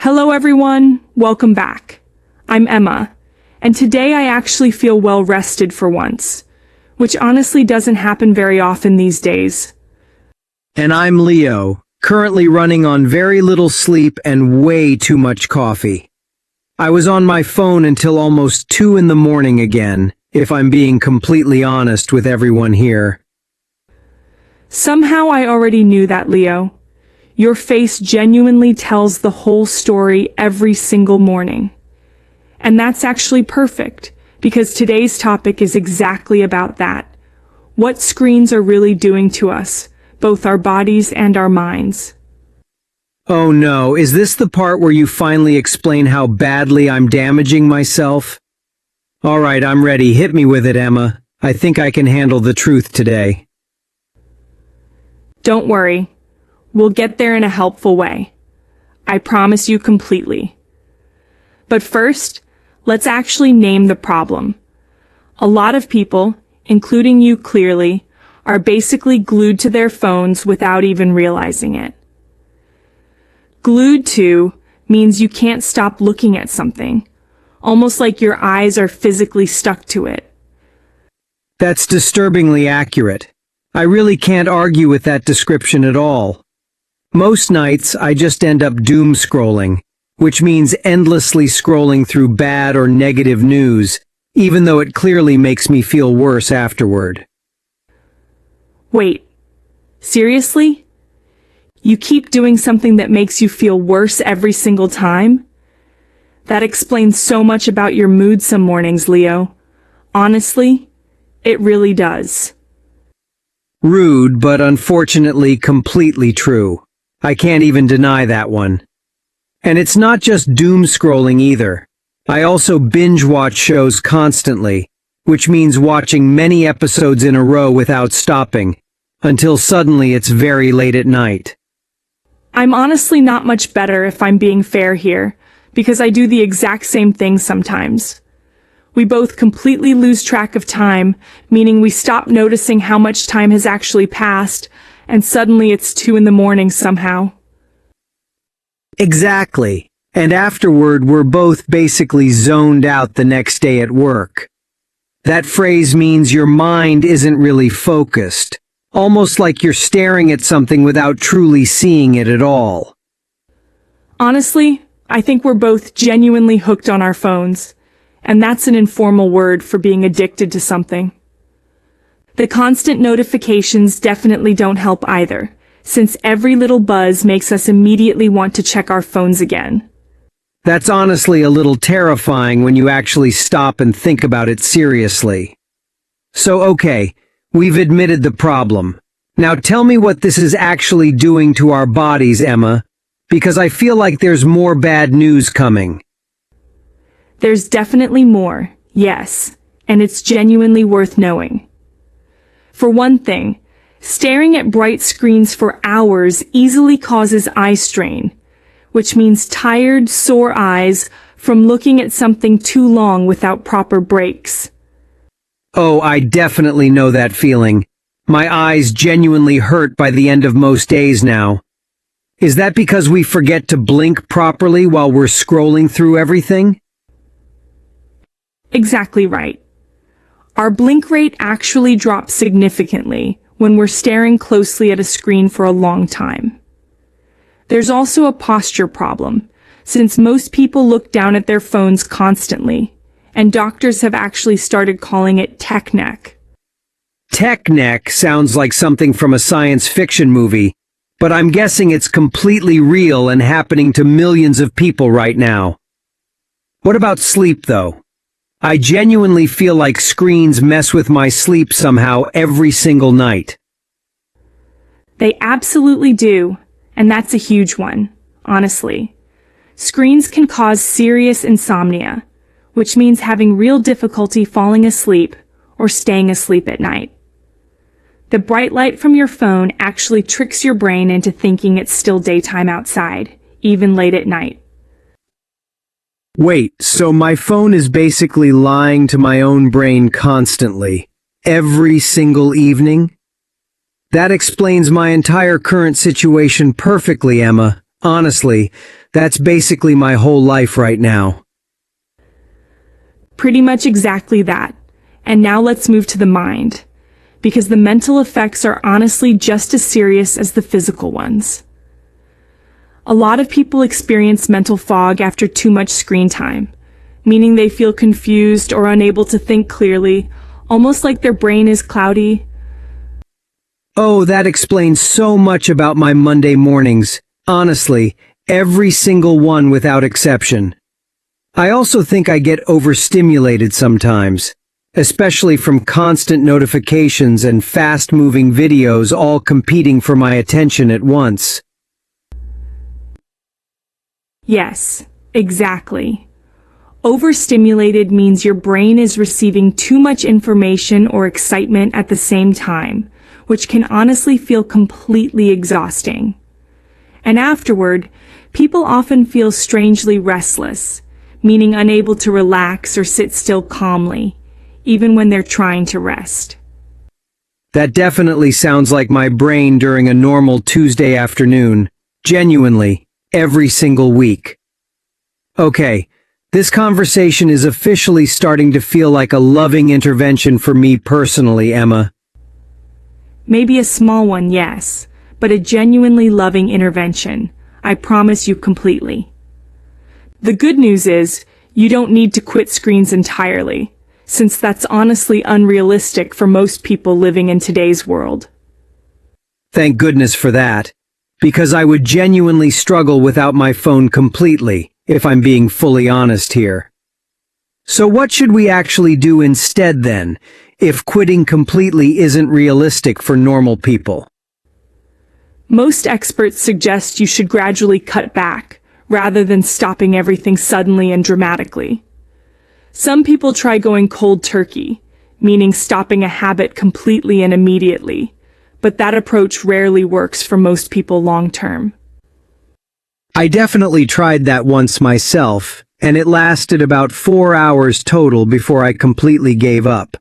Hello everyone, welcome back. I'm Emma, and today I actually feel well rested for once, which honestly doesn't happen very often these days. And I'm Leo, currently running on very little sleep and way too much coffee. I was on my phone until almost 2 in the morning again, if I'm being completely honest with everyone here. Somehow I already knew that, Leo. Your face genuinely tells the whole story every single morning. And that's actually perfect, because today's topic is exactly about that. What screens are really doing to us, both our bodies and our minds. Oh no, is this the part where you finally explain how badly I'm damaging myself? Alright, I'm ready. Hit me with it, Emma. I think I can handle the truth today. Don't worry. We'll get there in a helpful way. I promise you completely. But first, let's actually name the problem. A lot of people, including you clearly, are basically glued to their phones without even realizing it. Glued to means you can't stop looking at something, almost like your eyes are physically stuck to it. That's disturbingly accurate. I really can't argue with that description at all. Most nights, I just end up doom scrolling, which means endlessly scrolling through bad or negative news, even though it clearly makes me feel worse afterward. Wait, seriously? You keep doing something that makes you feel worse every single time? That explains so much about your mood some mornings, Leo. Honestly, it really does. Rude, but unfortunately completely true. I can't even deny that one. And it's not just doom scrolling either. I also binge watch shows constantly, which means watching many episodes in a row without stopping, until suddenly it's very late at night. I'm honestly not much better if I'm being fair here, because I do the exact same thing sometimes. We both completely lose track of time, meaning we stop noticing how much time has actually passed, and suddenly it's 2 in the morning somehow. Exactly. And afterward we're both basically zoned out the next day at work. That phrase means your mind isn't really focused, almost like you're staring at something without truly seeing it at all. Honestly, I think we're both genuinely hooked on our phones, and that's an informal word for being addicted to something. The constant notifications definitely don't help either, since every little buzz makes us immediately want to check our phones again. That's honestly a little terrifying when you actually stop and think about it seriously. So okay, we've admitted the problem. Now tell me what this is actually doing to our bodies, Emma, because I feel like there's more bad news coming. There's definitely more, yes, and it's genuinely worth knowing. For one thing, staring at bright screens for hours easily causes eye strain, which means tired, sore eyes from looking at something too long without proper breaks. Oh, I definitely know that feeling. My eyes genuinely hurt by the end of most days now. Is that because we forget to blink properly while we're scrolling through everything? Exactly right. Our blink rate actually drops significantly when we're staring closely at a screen for a long time. There's also a posture problem, since most people look down at their phones constantly, and doctors have actually started calling it tech neck. Tech neck sounds like something from a science fiction movie, but I'm guessing it's completely real and happening to millions of people right now. What about sleep, though? I genuinely feel like screens mess with my sleep somehow every single night. They absolutely do, and that's a huge one, honestly. Screens can cause serious insomnia, which means having real difficulty falling asleep or staying asleep at night. The bright light from your phone actually tricks your brain into thinking it's still daytime outside, even late at night. Wait, so my phone is basically lying to my own brain constantly, every single evening? That explains my entire current situation perfectly, Emma. Honestly, That's basically my whole life right now. Pretty much exactly that. And now let's move to the mind, because the mental effects are honestly just as serious as the physical ones. A lot of people experience mental fog after too much screen time, meaning they feel confused or unable to think clearly, almost like their brain is cloudy. Oh, that explains so much about my Monday mornings. Honestly, every single one without exception. I also think I get overstimulated sometimes, especially from constant notifications and fast-moving videos all competing for my attention at once. Yes, exactly. Overstimulated means your brain is receiving too much information or excitement at the same time, which can honestly feel completely exhausting. And afterward, people often feel strangely restless, meaning unable to relax or sit still calmly, even when they're trying to rest. That definitely sounds like my brain during a normal Tuesday afternoon, genuinely, every single week. Okay, this conversation is officially starting to feel like a loving intervention for me personally, Emma. Maybe a small one, yes, but a genuinely loving intervention. I promise you completely. The good news is, you don't need to quit screens entirely, since that's honestly unrealistic for most people living in today's world. Thank goodness for that, because I would genuinely struggle without my phone completely, if I'm being fully honest here. So what should we actually do instead then, if quitting completely isn't realistic for normal people? Most experts suggest you should gradually cut back, rather than stopping everything suddenly and dramatically. Some people try going cold turkey, meaning stopping a habit completely and immediately, but that approach rarely works for most people long term. I definitely tried that once myself, and it lasted about 4 hours total before I completely gave up.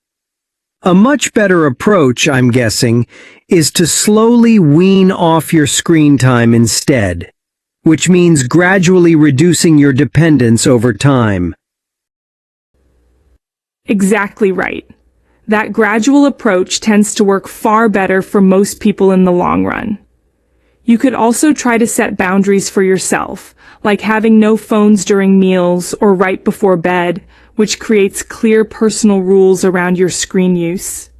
A much better approach, I'm guessing, is to slowly wean off your screen time instead, which means gradually reducing your dependence over time. Exactly right. That gradual approach tends to work far better for most people in the long run. You could also try to set boundaries for yourself, like having no phones during meals or right before bed, which creates clear personal rules around your screen use.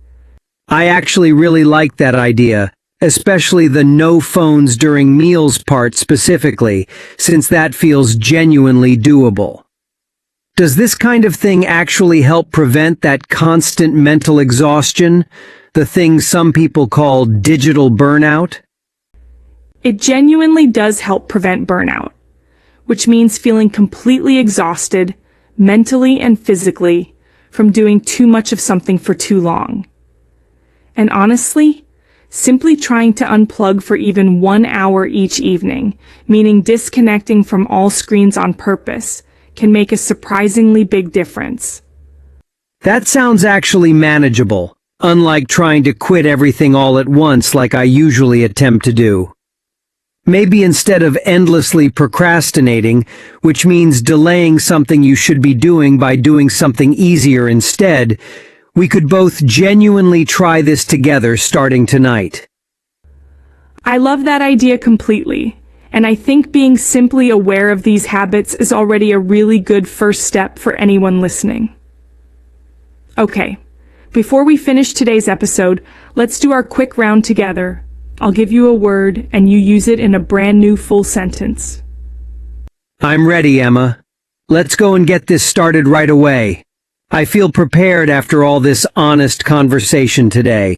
I actually really like that idea, especially the no phones during meals part specifically, since that feels genuinely doable. Does this kind of thing actually help prevent that constant mental exhaustion, the thing some people call digital burnout? It genuinely does help prevent burnout, which means feeling completely exhausted, mentally and physically, from doing too much of something for too long. And honestly, simply trying to unplug for even 1 hour each evening, meaning disconnecting from all screens on purpose, can make a surprisingly big difference. That sounds actually manageable, unlike trying to quit everything all at once like I usually attempt to do. Maybe instead of endlessly procrastinating, which means delaying something you should be doing by doing something easier instead, we could both genuinely try this together starting tonight. I love that idea completely, and I think being simply aware of these habits is already a really good first step for anyone listening. Okay, before we finish today's episode, let's do our quick round together. I'll give you a word, and you use it in a brand new full sentence. I'm ready, Emma. Let's go and get this started right away. I feel prepared after all this honest conversation today.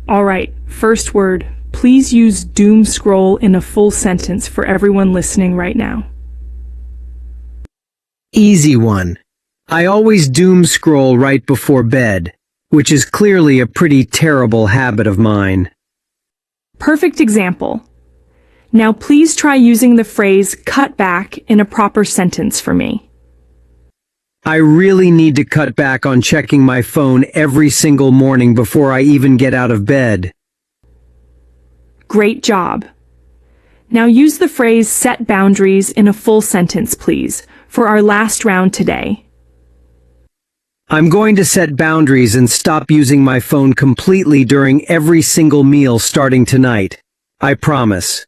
All right, first word. Please use doomscroll in a full sentence for everyone listening right now. Easy one. I always doom scroll right before bed, which is clearly a pretty terrible habit of mine. Perfect example. Now please try using the phrase cut back in a proper sentence for me. I really need to cut back on checking my phone every single morning before I even get out of bed. Great job. Now use the phrase set boundaries in a full sentence, please, for our last round today. I'm going to set boundaries and stop using my phone completely during every single meal starting tonight. I promise.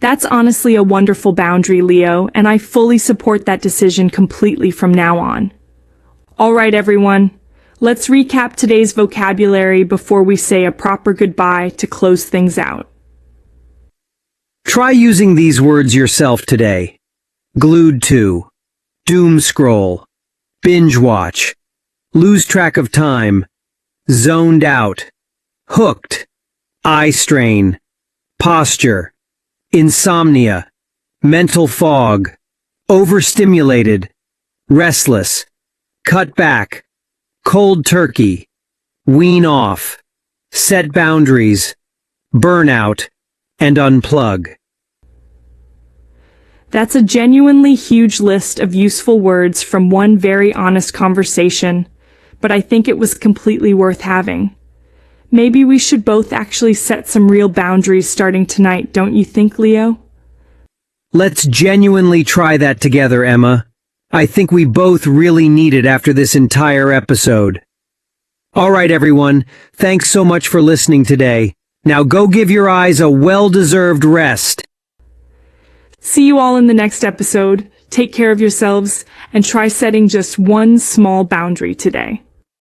That's honestly a wonderful boundary, Leo, and I fully support that decision completely from now on. All right, everyone. Let's recap today's vocabulary before we say a proper goodbye to close things out. Try using these words yourself today. Glued to, doom scroll, binge watch, lose track of time, zoned out, hooked, eye strain, posture, insomnia, mental fog, overstimulated, restless, cut back, cold turkey, wean off, set boundaries, burnout, and unplug. That's a genuinely huge list of useful words from one very honest conversation, but I think it was completely worth having. Maybe we should both actually set some real boundaries starting tonight, don't you think, Leo? Let's genuinely try that together, Emma. I think we both really need it after this entire episode. All right, everyone. Thanks so much for listening today. Now go give your eyes a well-deserved rest. See you all in the next episode. Take care of yourselves and try setting just one small boundary today.